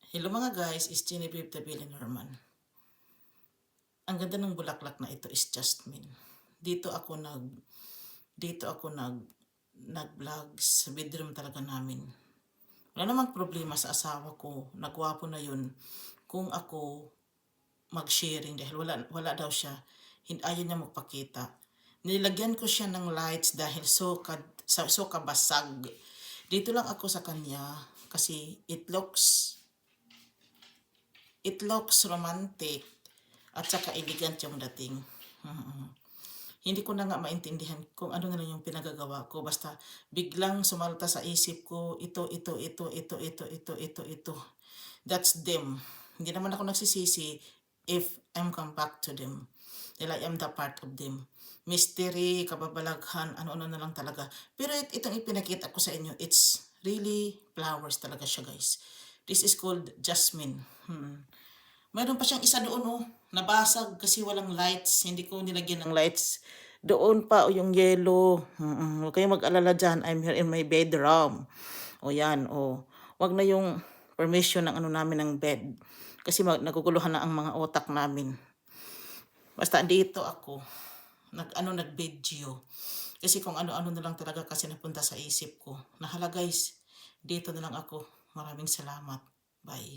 Hello mga guys, it's Genevieve Tabili Norman. Ang ganda ng bulaklak na ito is jasmine. Dito ako nag-vlog sa bedroom talaga namin. Wala namang problema sa asawa ko, nagwapo na yun kung ako mag-sharing dahil wala daw siya. Ayaw niya magpakita. Nilagyan ko siya ng lights dahil so kabasag. Dito lang ako sa kanya kasi it looks romantic at saka elegant yung dating. Hindi ko na nga maintindihan kung ano na lang yung pinagagawa ko. Basta biglang sumalta sa isip ko, ito. That's them. Hindi naman ako nagsisisi if I'm come back to them. Dahil I am the part of them. Mystery, kababalaghan, ano-ano na lang talaga. Pero itong ipinakita ko sa inyo, it's really flowers talaga siya guys. This is called jasmine. Mayroon pa siyang isa doon nabasag kasi walang lights. Hindi ko nilagyan ng lights. Doon pa yung yellow. Huwag kayong mag-alala dyan. I'm here in my bedroom. Yan Wag na yung permission ng namin ng bed. Kasi naguguluhan na ang mga otak namin. Basta dito ako. Nag-video. Kasi kung ano-ano na lang talaga kasi napunta sa isip ko. Nahala guys. Dito na lang ako. Maraming salamat. Bye.